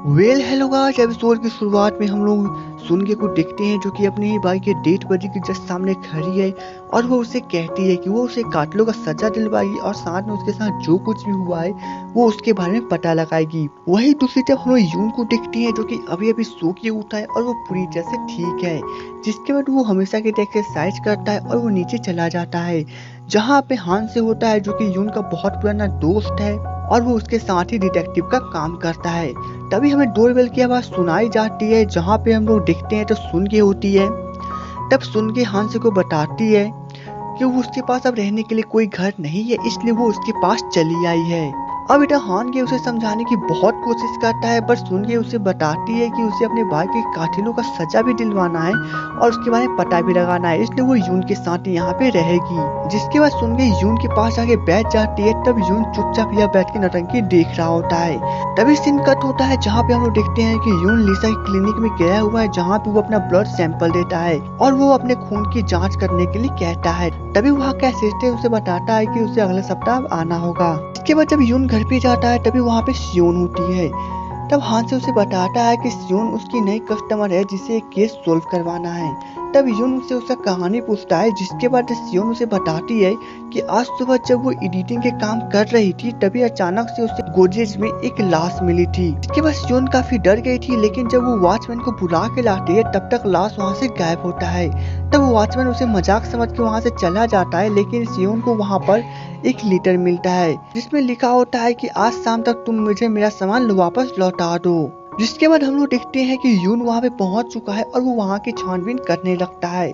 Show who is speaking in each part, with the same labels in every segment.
Speaker 1: Hello guys. Episode की शुरुआत में हम लोग सुनगे को देखते हैं जो कि अपने ही भाई के डेथ बॉडी के जस्ट सामने खड़ी है और वो उसे कहती है कि वो उसे कातिलों का सजा दिलवाएगी और साथ में उसके साथ जो कुछ भी हुआ है वो उसके बारे में पता लगाएगी। वही दूसरी तरफ हम लोग यून को देखते हैं जो कि अभी अभी सो के उठा है और वो पूरी तरह से ठीक है, जिसके बाद वो हमेशा की तरह एक्सरसाइज करता है और वो नीचे चला जाता है जहाँ पे हान से होता है जो कि यून का बहुत पुराना दोस्त है और वो उसके साथ ही डिटेक्टिव का काम करता है। तभी हमें डोरबेल की आवाज सुनाई जाती है जहाँ पे हम लोग देखते हैं तो सुन के होती है। तब सुन के हांसे को बताती है कि वो उसके पास अब रहने के लिए कोई घर नहीं है, इसलिए वो उसके पास चली आई है। अब बेटा हान के उसे समझाने की बहुत कोशिश करता है पर सुन के उसे बताती है कि उसे अपने भाई के कातिलों का सजा भी दिलवाना है और उसके बारे में पता भी लगाना है, इसलिए वो यून के साथ यहाँ पे रहेगी। जिसके बाद सुन के यून के पास आके बैठ जाती है। तब यून चुपचाप यहाँ बैठ के नौटंकी देख रहा होता है। तभी सीन कट होता है जहाँ पे हम लोग देखते हैं कि यून लिसा की क्लिनिक में गया हुआ है जहाँ पे वो अपना ब्लड सैंपल देता है और वो अपने खून की जांच करने के लिए कहता है। तभी वहाँ का असिस्टेंट उसे बताता है कि उसे अगले सप्ताह आना होगा। इसके बाद जब यून घर पे जाता है तभी वहाँ पे सियोन होती है। तब हान से उसे बताता है कि सियोन उसकी नई कस्टमर है जिसे एक केस सोल्व करवाना है। तब यून से उसका कहानी पूछता है जिसके बाद सियोन उसे बताती है कि आज सुबह जब वो एडिटिंग के काम कर रही थी तभी अचानक से उसे गोदरेज में एक लाश मिली थी। इसके बाद सियोन काफी डर गई थी, लेकिन जब वो वॉचमैन को बुला के लाती है तब तक लाश वहाँ से गायब होता है। तब वॉचमैन उसे मजाक समझ के वहाँ से चला जाता है, लेकिन सियोन को वहाँ पर एक लेटर मिलता है जिसमें लिखा होता है कि आज शाम तक तुम मुझे मेरा सामान वापस लौटा दो। जिसके बाद हम लोग देखते हैं कि यून वहाँ पे पहुंच चुका है और वो वहाँ की छानबीन करने लगता है।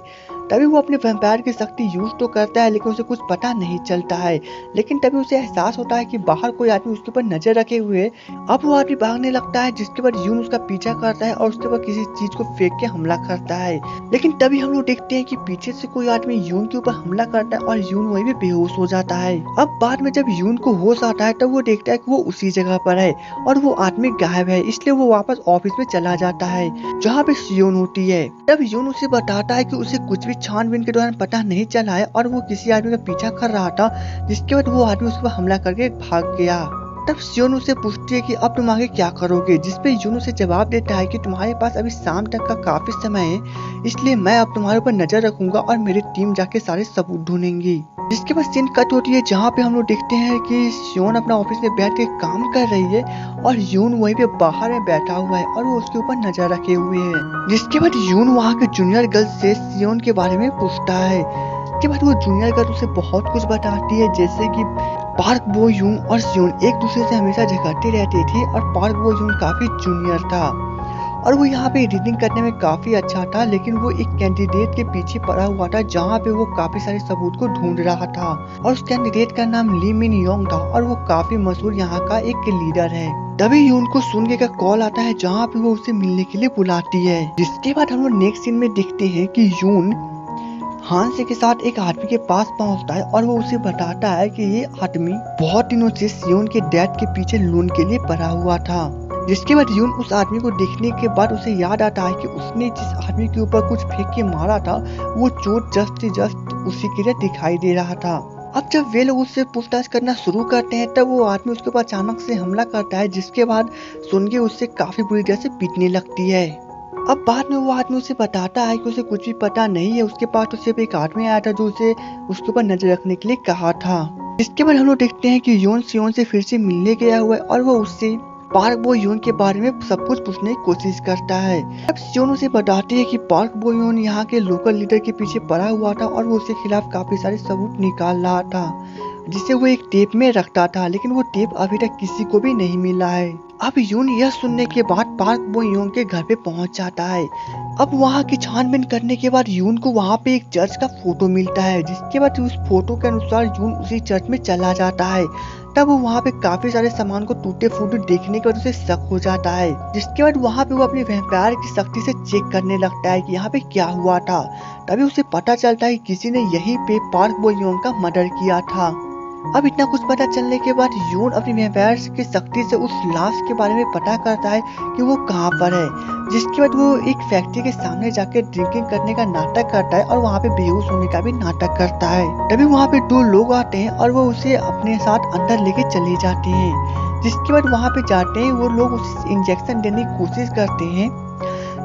Speaker 1: तभी वो अपने वैम्पायर की शक्ति यूज तो करता है लेकिन उसे कुछ पता नहीं चलता है। लेकिन तभी उसे एहसास होता है कि बाहर कोई आदमी उसके ऊपर नजर रखे हुए है। अब वो आदमी भागने लगता है जिसके बाद यून उसका पीछा करता है और उसके बाद किसी चीज को फेंक के हमला करता है। लेकिन तभी हम लोग देखते हैं कि पीछे से कोई आदमी यून के ऊपर हमला करता है और यून वहीं पे बेहोश हो जाता है। अब बाद में जब यून को होश आता है तब वो देखता है कि वो उसी जगह पर है और वो आदमी गायब है, इसलिए वो वापस ऑफिस में चला जाता है जहाँ पे सियोन होती है। तब यून उसे बताता है कि उसे कुछ भी छानबीन के दौरान पता नहीं चला है और वो किसी आदमी का पीछा कर रहा था, जिसके बाद वो आदमी उस पर हमला करके भाग गया। तब सियोन उसे पूछती है कि अब तुम आगे क्या करोगे, जिसपे यून उसे जवाब देता है कि तुम्हारे पास अभी शाम तक का काफी समय है, इसलिए मैं अब तुम्हारे ऊपर नजर रखूंगा और मेरी टीम जाके सारे सबूत ढूंढेंगी। जिसके बाद सीन कट होती है जहाँ पे हम लोग देखते हैं कि सियोन अपना ऑफिस में बैठ के काम कर रही है और यून वहीं पे बाहर में बैठा हुआ है और वो उसके ऊपर नजर रखे हुए है। जिसके बाद यून वहाँ के जूनियर गर्ल से सियोन के बारे में पूछता है। इसके बाद वो जूनियर गर्ल उसे बहुत कुछ बताती है, जैसे कि पार्क बो यून और सियोन एक दूसरे से हमेशा झगड़ते रहते थे और पार्क बो यून काफी जूनियर था और वो यहाँ पे एडिटिंग करने में काफी अच्छा था, लेकिन वो एक कैंडिडेट के पीछे पड़ा हुआ था जहाँ पे वो काफी सारे सबूत को ढूंढ रहा था और उस कैंडिडेट का नाम ली मिन योंग था और वो काफी मशहूर यहाँ का एक लीडर है। तभी यून को सुनगे का कॉल आता है जहाँ पे वो उसे मिलने के लिए बुलाती है। जिसके बाद हम लोग नेक्स्ट सीन में देखते हैं कि यून हांसे के साथ एक आदमी के पास पहुंचता है और वो उसे बताता है कि ये आदमी बहुत दिनों से सियोन के डैड के पीछे लोन के लिए पड़ा हुआ था। जिसके बाद यून उस आदमी को देखने के बाद उसे याद आता है कि उसने जिस आदमी के ऊपर कुछ फेंक के मारा था वो चोट जस्ट उसी के लिए दिखाई दे रहा था। अब जब वे लोग उससे पूछताछ करना शुरू करते हैं तब वो आदमी उसके ऊपर अचानक से हमला करता है, जिसके बाद सुनगे उससे काफी बुरी तरह से पीटने लगती है। अब बाद में वो आदमी उसे बताता है कि उसे कुछ भी पता नहीं है, उसके पास तो सिर्फ एक आदमी आया था जो उसे उसके ऊपर नजर रखने के लिए कहा था। इसके बाद हम लोग देखते हैं कि यून सियोन से फिर से मिलने गया हुआ है और वो उससे पार्क बो यून के बारे में सब कुछ पूछने की कोशिश करता है। अब सियोन उसे बताती है कि पार्क बो यून यहाँ के लोकल लीडर के पीछे पड़ा हुआ था और वो उसके खिलाफ काफी सारे सबूत निकाल रहा था जिसे वो एक टेप में रखता था, लेकिन वो टेप अभी तक किसी को भी नहीं मिला है। अब यून यह सुनने के बाद पार्क बो यून के घर पे पहुंच जाता है। अब वहाँ की छानबीन करने के बाद यून को वहाँ पे एक चर्च का फोटो मिलता है, जिसके बाद उस फोटो के अनुसार यून उसी चर्च में चला जाता है। तब वो वहाँ पे काफी सारे सामान को टूटे फूटे देखने के बाद उसे शक हो जाता है। जिसके बाद वहाँ पे वो अपनी वैम्पायर की शक्ति से चेक करने लगता है कि यहाँ पे क्या हुआ था। तभी उसे पता चलता है कि किसी ने यहीं पे पार्क बो यून का मर्डर किया था। अब इतना कुछ पता चलने के बाद यून अपनी वैम्पायर की शक्ति से उस लाश के बारे में पता करता है कि वो कहाँ पर है। जिसके बाद वो एक फैक्ट्री के सामने जाकर ड्रिंकिंग करने का नाटक करता है और वहाँ पे बेहोश होने का भी नाटक करता है। तभी वहाँ पे दो लोग आते हैं और वो उसे अपने साथ अंदर लेके चले जाते हैं। जिसके बाद वहाँ पे जाते हैं वो लोग उसे इंजेक्शन देने की कोशिश करते हैं।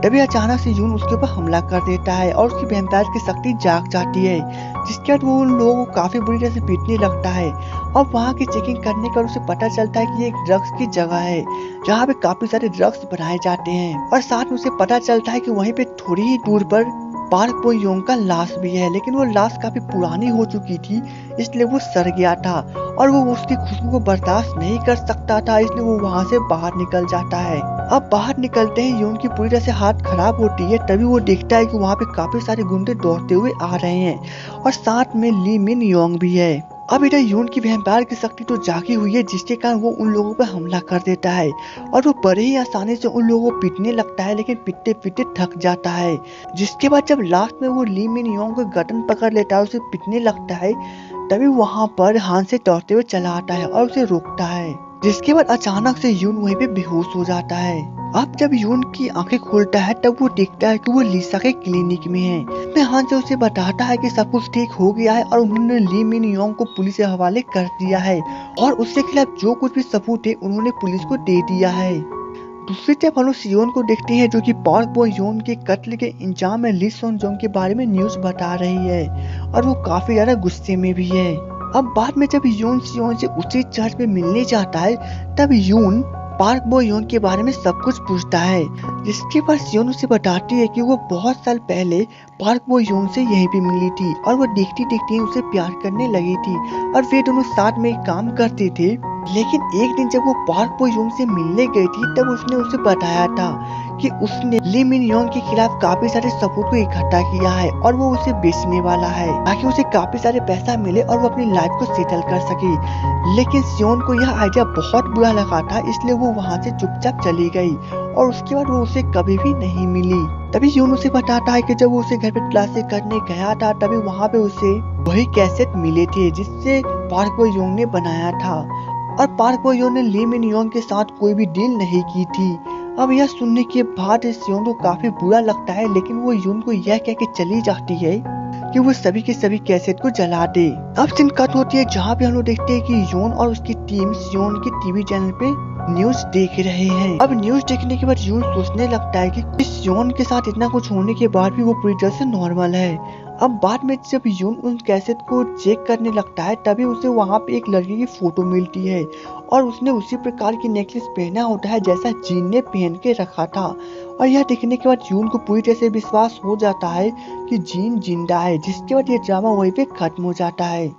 Speaker 1: तभी अचानक से यून उसके ऊपर हमला कर देता है और उसकी वैम्पायर की शक्ति जाग जाती है, जिसके बाद वो उन लोगों को काफी बुरी तरह से पीटने लगता है। और वहाँ की चेकिंग करने पर उसे पता चलता है कि ये एक ड्रग्स की जगह है जहाँ पे काफी सारे ड्रग्स बनाए जाते हैं। और साथ में उसे पता चलता है कि वहीं पे थोड़ी ही दूर पर पार्क बो योंग का लाश भी है, लेकिन वो लाश काफी पुरानी हो चुकी थी, इसलिए वो सड़ गया था और वो उसकी खुशबू को बर्दाश्त नहीं कर सकता था, इसलिए वो वहाँ से बाहर निकल जाता है। अब बाहर निकलते ही यून की पूरी तरह से हालत खराब होती है। तभी वो देखता है कि वहाँ पे काफी सारे गुंडे दौड़ते हुए आ रहे हैं और साथ में ली मिन योंग भी है। अब इधर यून की वैम्पायर की शक्ति तो जागी हुई है, जिसके कारण वो उन लोगों पर हमला कर देता है और वो बड़े ही आसानी से उन लोगों को पीटने लगता है, लेकिन पीटते पीटते थक जाता है। जिसके बाद जब लास्ट में वो ली मिन योंग को गर्दन पकड़ लेता है, उसे पीटने लगता है, तभी वहाँ पर हान से दौड़ते हुए चला आता है और उसे रोकता है। जिसके बाद अचानक से यून वहीं पे बेहोश हो जाता है। अब जब यून की आंखें खोलता है तब वो देखता है कि वो लिसा के क्लिनिक में है। मैं हान से उसे बताता है कि सब कुछ ठीक हो गया है और उन्होंने ली मिन योंग को पुलिस के हवाले कर दिया है और उसके खिलाफ जो कुछ भी सबूत है उन्होंने पुलिस को दे दिया है। दूसरी तरफ हम लोग सियोन को देखते हैं जो कि पार्क बो योन के कत्ल के इंजाम में ली सोन जोंग के बारे में न्यूज बता रही है और वो काफी ज्यादा गुस्से में भी है। अब बाद में जब यून सियोन से उसी चर्च में मिलने जाता है तब यून पार्क बो योन के बारे में सब कुछ पूछता है, जिसके बाद सियोन उसे बताती है कि वो बहुत साल पहले पार्क बो योन से यहीं पे मिली थी और वो देखती देखती उसे प्यार करने लगी थी और वे दोनों साथ में काम करते थे। लेकिन एक दिन जब वो पार्क बो योन से मिलने गई थी तब उसने उसे बताया था कि उसने ली मिन योंग के खिलाफ काफी सारे सबूत को इकट्ठा किया है और वो उसे बेचने वाला है ताकि उसे काफी सारे पैसा मिले और वो अपनी लाइफ को सेटल कर सके। लेकिन सियोन को यह आइडिया बहुत बुरा लगा था, इसलिए वो वहाँ से चुपचाप चली गई और उसके बाद वो उसे कभी भी नहीं मिली। तभी यून उसे बताता है कि जब वो उसे घर पे क्लासेस करने गया था तभी वहाँ पे उसे वही कैसेट मिले थे जिससे पार्क बो योंग ने बनाया था और पार्क बो योंग ने ली मिन योंग के साथ कोई भी डील नहीं की थी। अब यह सुनने के बाद सियोन को काफी बुरा लगता है, लेकिन वो यून को यह कह के चली जाती है कि वो सभी के सभी कैसेट को जला दे। अब सीन कट होती है जहाँ पे हम लोग देखते हैं कि यून और उसकी टीम सियोन के टीवी चैनल पे न्यूज देख रहे हैं। अब न्यूज देखने के बाद यून सोचने लगता है कि सियोन के साथ इतना कुछ होने के बाद भी वो पूरी तरह से नॉर्मल है। अब बाद में जब यून उन कैसेट को चेक करने लगता है तभी उसे वहाँ पे एक लड़की की फोटो मिलती है और उसने उसी प्रकार की नेकलेस पहना होता है जैसा जीन ने पहन के रखा था। और यह देखने के बाद यून को पूरी तरह से विश्वास हो जाता है कि जीन जिंदा है, जिसके बाद ये ड्रामा वहीं पे खत्म हो जाता है।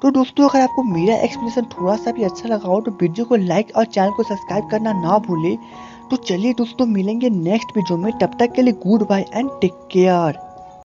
Speaker 1: तो दोस्तों अगर आपको मेरा एक्सप्लेनेशन थोड़ा सा भी अच्छा लगा हो तो वीडियो को लाइक और चैनल को सब्सक्राइब करना ना भूले। तो चलिए दोस्तों मिलेंगे नेक्स्ट वीडियो में, तब तक के लिए goodbye and take care.